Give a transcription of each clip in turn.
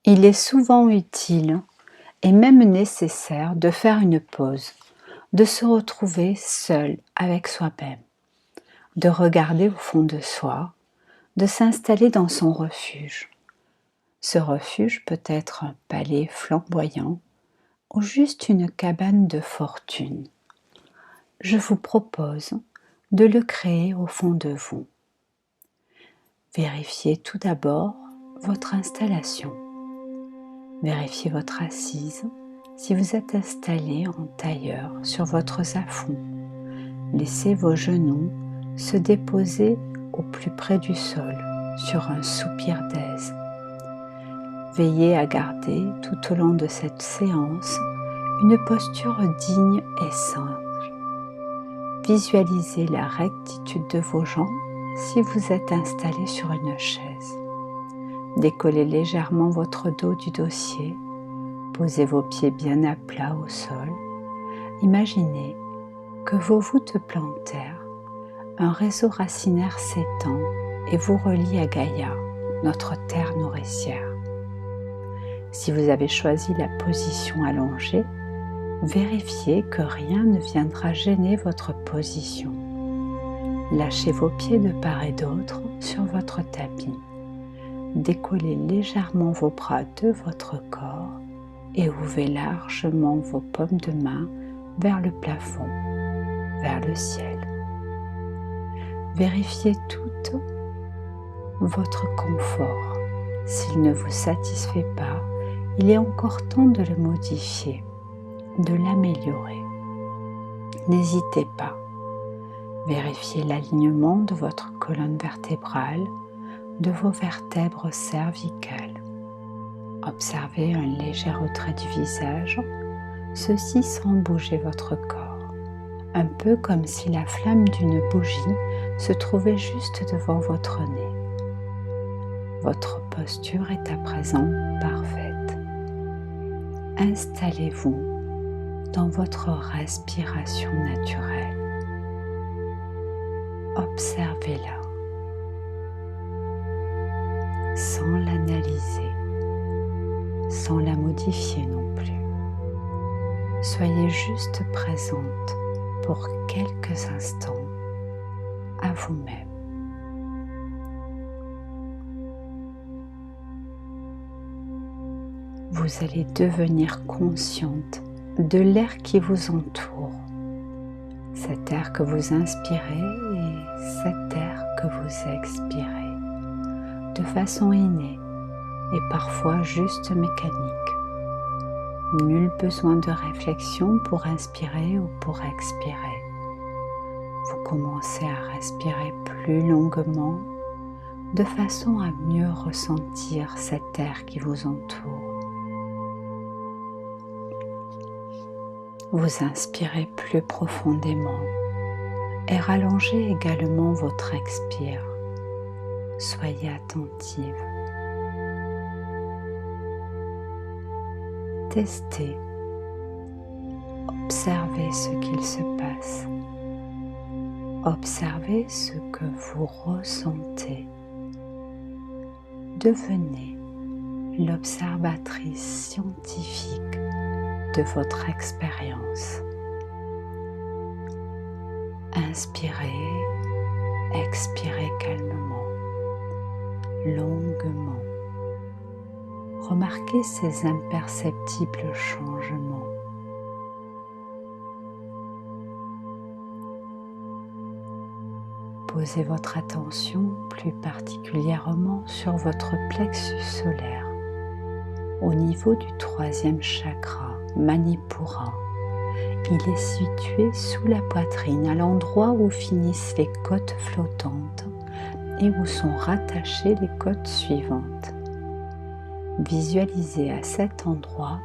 Il est souvent utile et même nécessaire de faire une pause, de se retrouver seul avec soi-même, de regarder au fond de soi, de s'installer dans son refuge. Ce refuge peut être un palais flamboyant ou juste une cabane de fortune. Je vous propose de le créer au fond de vous. Vérifiez tout d'abord votre installation. Vérifiez votre assise si vous êtes installé en tailleur sur votre zaffon. Laissez vos genoux se déposer au plus près du sol sur un soupir d'aise. Veillez à garder tout au long de cette séance une posture digne et sage. Visualisez la rectitude de vos jambes si vous êtes installé sur une chaise. Décollez légèrement votre dos du dossier. Posez vos pieds bien à plat au sol. Imaginez que vos voûtes plantaires, un réseau racinaire s'étend et vous relie à Gaïa, notre terre nourricière. Si vous avez choisi la position allongée, vérifiez que rien ne viendra gêner votre position. Lâchez vos pieds de part et d'autre sur votre tapis. Décollez légèrement vos bras de votre corps et ouvrez largement vos paumes de main vers le plafond, vers le ciel. Vérifiez tout votre confort. S'il ne vous satisfait pas, il est encore temps de le modifier, de l'améliorer. N'hésitez pas. Vérifiez l'alignement de votre colonne vertébrale, de vos vertèbres cervicales. Observez un léger retrait du visage, ceci sans bouger votre corps, un peu comme si la flamme d'une bougie se trouvait juste devant votre nez. Votre posture est à présent parfaite. Installez-vous dans votre respiration naturelle. Observez-la sans l'analyser, sans la modifier non plus. Soyez juste présente pour quelques instants à vous-même. Vous allez devenir consciente de l'air qui vous entoure, cet air que vous inspirez et cet air que vous expirez, de façon innée et parfois juste mécanique. Nul besoin de réflexion pour inspirer ou pour expirer. Vous commencez à respirer plus longuement de façon à mieux ressentir cet air qui vous entoure. Vous inspirez plus profondément et rallongez également votre expire. Soyez attentive. Testez. Observez ce qu'il se passe. Observez ce que vous ressentez. Devenez l'observatrice scientifique de votre expérience. Inspirez, expirez calmement, longuement. Remarquez ces imperceptibles changements. Posez votre attention plus particulièrement sur votre plexus solaire, au niveau du 3e chakra, Manipura. Il est situé sous la poitrine, à l'endroit où finissent les côtes flottantes et où sont rattachées les côtes suivantes. Visualisez à cet endroit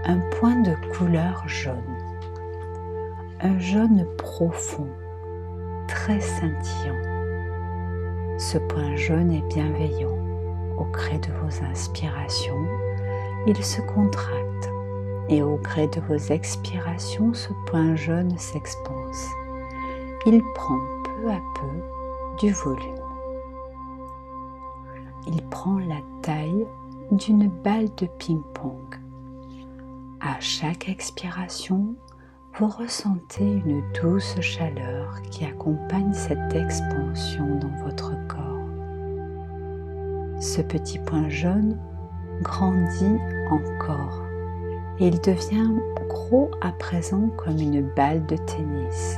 un point de couleur jaune, un jaune profond, très scintillant. Ce point jaune est bienveillant. Au gré de vos inspirations, il se contracte et au gré de vos expirations, ce point jaune s'expanse. Il prend peu à peu du volume. Il prend la taille d'une balle de ping-pong. À chaque expiration, vous ressentez une douce chaleur qui accompagne cette expansion dans votre corps. Ce petit point jaune grandit encore et il devient gros à présent comme une balle de tennis.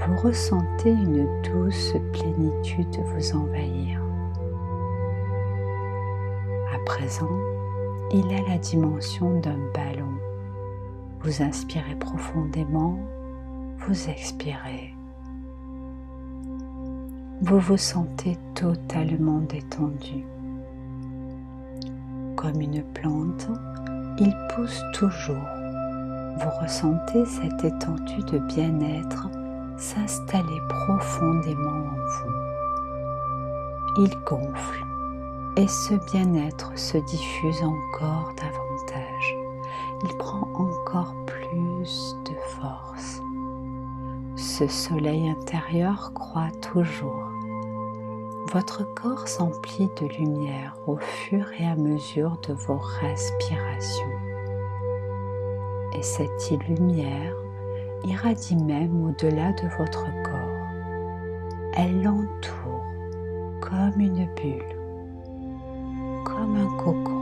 Vous ressentez une douce plénitude vous envahir. À présent, il a la dimension d'un ballon. Vous inspirez profondément, vous expirez. Vous vous sentez totalement détendu. Comme une plante, il pousse toujours. Vous ressentez cette étendue de bien-être s'installer profondément en vous. Il gonfle et ce bien-être se diffuse encore davantage. Il prend encore plus de force. Ce soleil intérieur croît toujours. Votre corps s'emplit de lumière au fur et à mesure de vos respirations. Et cette lumière irradie même au-delà de votre corps. Elle l'entoure comme une bulle, comme un cocon.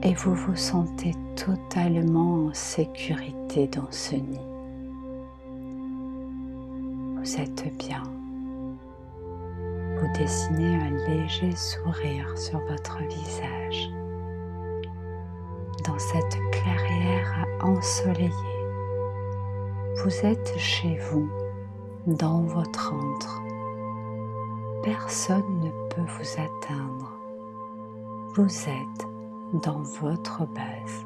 Et vous vous sentez totalement en sécurité dans ce nid. Vous êtes bien. Vous dessinez un léger sourire sur votre visage. Dans cette clairière ensoleillée, vous êtes chez vous, dans votre antre. Personne ne peut vous atteindre. Vous êtes dans votre base.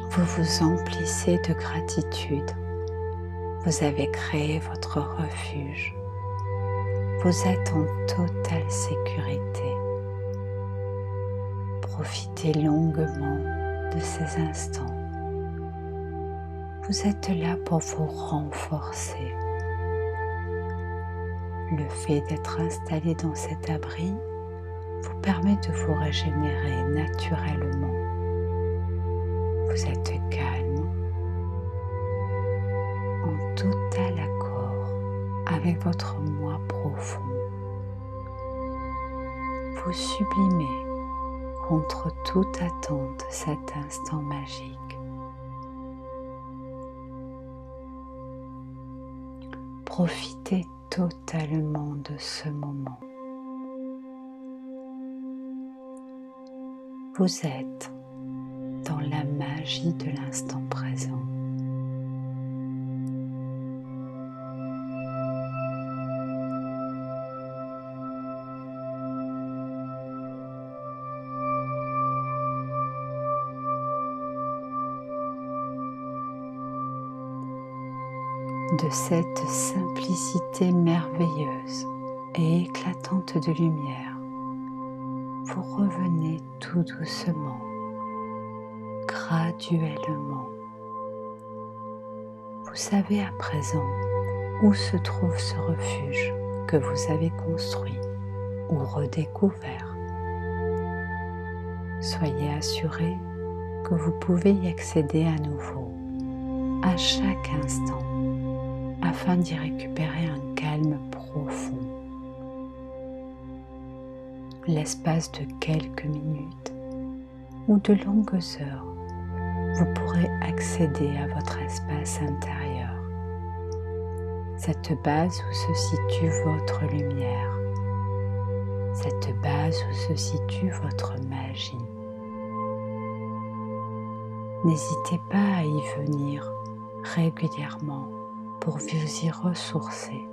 Vous vous emplissez de gratitude. Vous avez créé votre refuge. Vous êtes en totale sécurité. Profitez longuement de ces instants. Vous êtes là pour vous renforcer. Le fait d'être installé dans cet abri vous permet de vous régénérer naturellement. Vous êtes calme, en total accord avec votre moi profond. Vous sublimez contre toute attente cet instant magique. Profitez totalement de ce moment. Vous êtes dans la magie de l'instant présent. De cette simplicité merveilleuse et éclatante de lumière, vous revenez tout doucement, graduellement. Vous savez à présent où se trouve ce refuge que vous avez construit ou redécouvert. Soyez assuré que vous pouvez y accéder à nouveau, à chaque instant, afin d'y récupérer un calme profond. L'espace de quelques minutes ou de longues heures, vous pourrez accéder à votre espace intérieur, cette base où se situe votre lumière, cette base où se situe votre magie. N'hésitez pas à y venir régulièrement pour vous y ressourcer.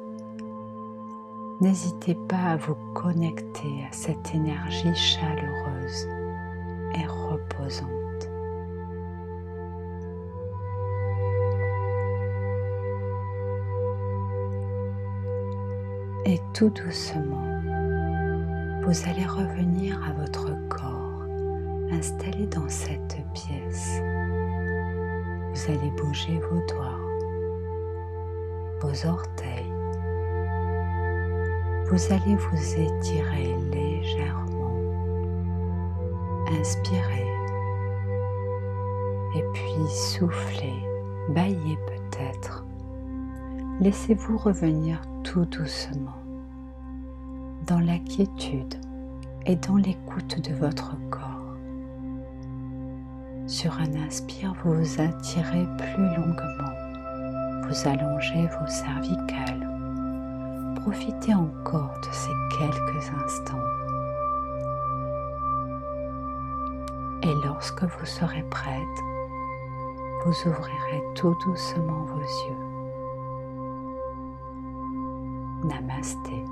N'hésitez pas à vous connecter à cette énergie chaleureuse et reposante. Et tout doucement, vous allez revenir à votre corps installé dans cette pièce. Vous allez bouger vos doigts, vos orteils. vous allez vous étirer légèrement. Inspirez et puis soufflez, bâillez peut-être. Laissez-vous revenir tout doucement dans la quiétude et dans l'écoute de votre corps. Sur un inspire, vous vous étirez plus longuement. Vous allongez vos cervicales. Profitez encore de ces quelques instants. Et lorsque vous serez prête, vous ouvrirez tout doucement vos yeux. Namasté.